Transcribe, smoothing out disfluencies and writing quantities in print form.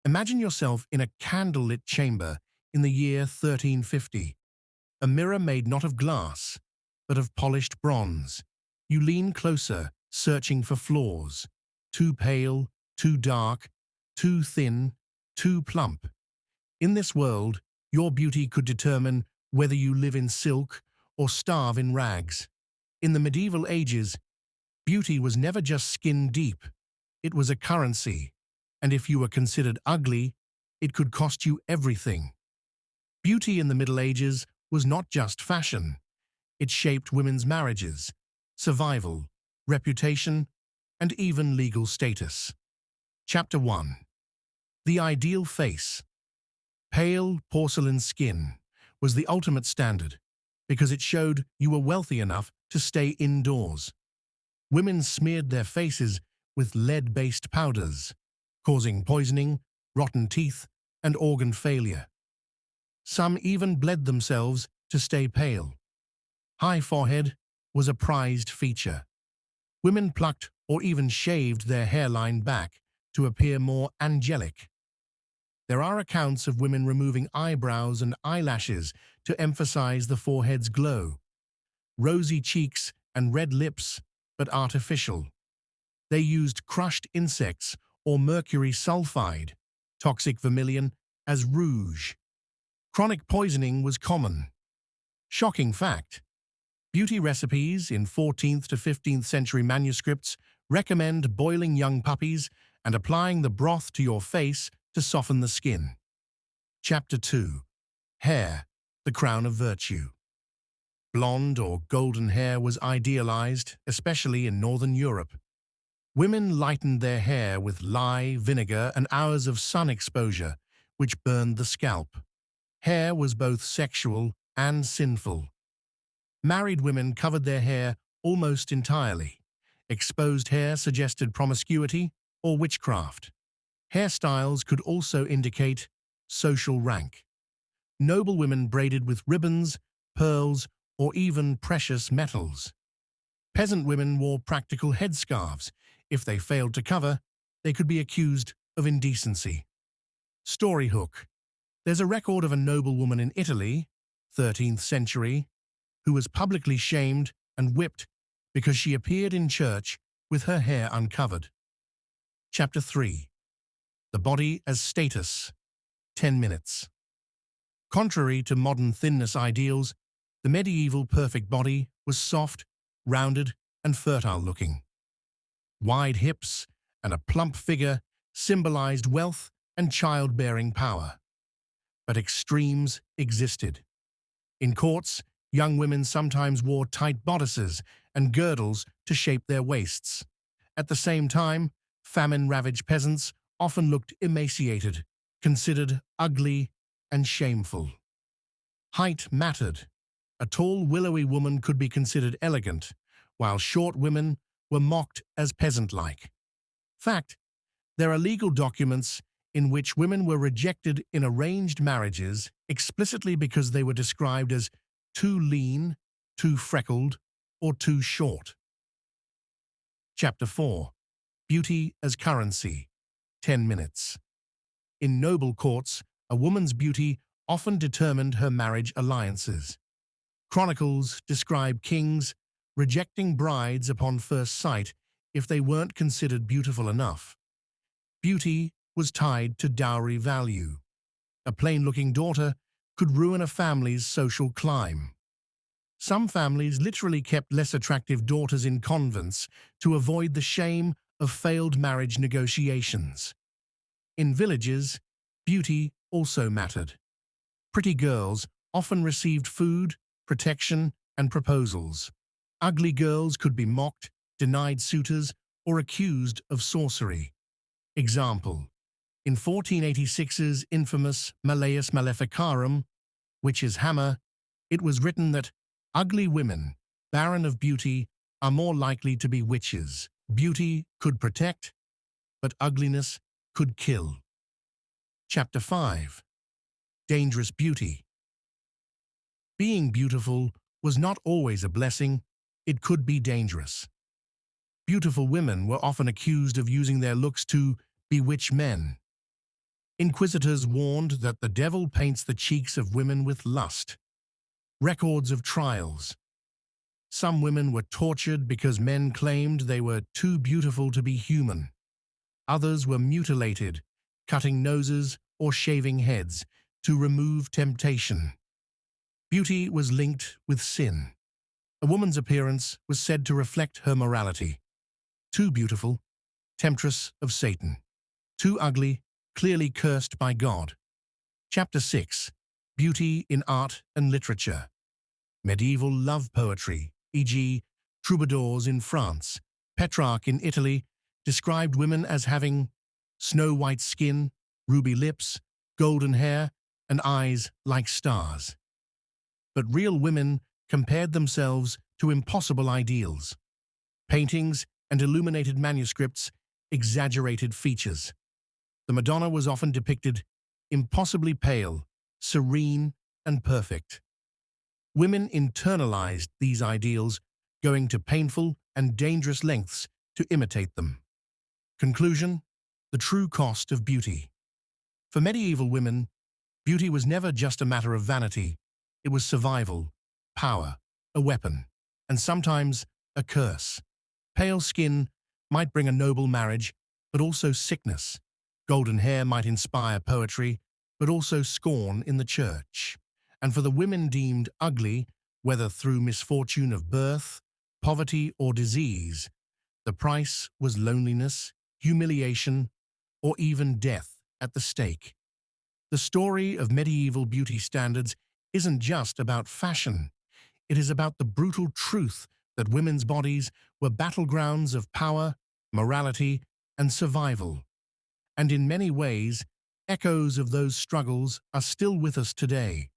Imagine yourself in a candlelit chamber in the year 1350, a mirror made not of glass, but of polished bronze. You lean closer, searching for flaws. Too pale, too dark, too thin, too plump. In this world, your beauty could determine whether you live in silk or starve in rags. In the medieval ages, beauty was never just skin deep. It was a currency, and if you were considered ugly, it could cost you everything. Beauty in the Middle Ages was not just fashion. It shaped women's marriages, survival, reputation, and even legal status. Chapter 1. The Ideal Face. Pale porcelain skin was the ultimate standard because it showed you were wealthy enough to stay indoors. Women smeared their faces with lead-based powders, causing poisoning, rotten teeth, and organ failure. Some even bled themselves to stay pale. High forehead was a prized feature. Women plucked or even shaved their hairline back to appear more angelic. There are accounts of women removing eyebrows and eyelashes to emphasize the forehead's glow. Rosy cheeks and red lips, but artificial. They used crushed insects or mercury sulfide, toxic vermilion, as rouge. Chronic poisoning was common. Shocking fact: beauty recipes in 14th to 15th century manuscripts recommend boiling young puppies and applying the broth to your face to soften the skin. Chapter 2. Hair, the crown of virtue. Blonde or golden hair was idealized, especially in Northern Europe. Women lightened their hair with lye, vinegar, and hours of sun exposure, which burned the scalp. Hair was both sexual and sinful. Married women covered their hair almost entirely. Exposed hair suggested promiscuity or witchcraft. Hairstyles could also indicate social rank. Noble women braided with ribbons, pearls, or even precious metals. Peasant women wore practical headscarves. If they failed to cover, they could be accused of indecency. Story hook. There's a record of a noblewoman in Italy, 13th century, who was publicly shamed and whipped because she appeared in church with her hair uncovered. Chapter 3. The Body as Status. 10 minutes. Contrary to modern thinness ideals, the medieval perfect body was soft, rounded, and fertile-looking. Wide hips and a plump figure symbolized wealth and childbearing power. But extremes existed. In courts, young women sometimes wore tight bodices and girdles to shape their waists. At the same time, famine-ravaged peasants often looked emaciated, considered ugly and shameful. Height mattered. A tall, willowy woman could be considered elegant, while short women were mocked as peasant-like. Fact: there are legal documents in which women were rejected in arranged marriages explicitly because they were described as too lean, too freckled, or too short. Chapter 4. Beauty as Currency. 10 minutes. In noble courts, a woman's beauty often determined her marriage alliances. Chronicles describe kings rejecting brides upon first sight if they weren't considered beautiful enough. Beauty was tied to dowry value. A plain-looking daughter could ruin a family's social climb. Some families literally kept less attractive daughters in convents to avoid the shame of failed marriage negotiations. In villages, beauty also mattered. Pretty girls often received food, protection, and proposals. Ugly girls could be mocked, denied suitors, or accused of sorcery. Example: in 1486's infamous Malleus Maleficarum, Witch's Hammer, it was written that ugly women, barren of beauty, are more likely to be witches. Beauty could protect, but ugliness could kill. Chapter 5. Dangerous Beauty. Being beautiful was not always a blessing, it could be dangerous. Beautiful women were often accused of using their looks to bewitch men. Inquisitors warned that the devil paints the cheeks of women with lust. Records of trials. Some women were tortured because men claimed they were too beautiful to be human. Others were mutilated, cutting noses or shaving heads to remove temptation. Beauty was linked with sin. A woman's appearance was said to reflect her morality. Too beautiful, temptress of Satan. Too ugly, clearly cursed by God. Chapter 6. Beauty in Art and Literature. Medieval love poetry, e.g., troubadours in France, Petrarch in Italy, described women as having snow-white skin, ruby lips, golden hair, and eyes like stars. But real women compared themselves to impossible ideals. Paintings and illuminated manuscripts exaggerated features. The Madonna was often depicted impossibly pale, serene, and perfect. Women internalized these ideals, going to painful and dangerous lengths to imitate them. Conclusion: the true cost of beauty. For medieval women, beauty was never just a matter of vanity. It was survival, power, a weapon, and sometimes a curse. Pale skin might bring a noble marriage, but also sickness. Golden hair might inspire poetry, but also scorn in the church. And for the women deemed ugly, whether through misfortune of birth, poverty, or disease, the price was loneliness, humiliation, or even death at the stake. The story of medieval beauty standards isn't just about fashion. It is about the brutal truth that women's bodies were battlegrounds of power, morality, and survival. And in many ways, echoes of those struggles are still with us today.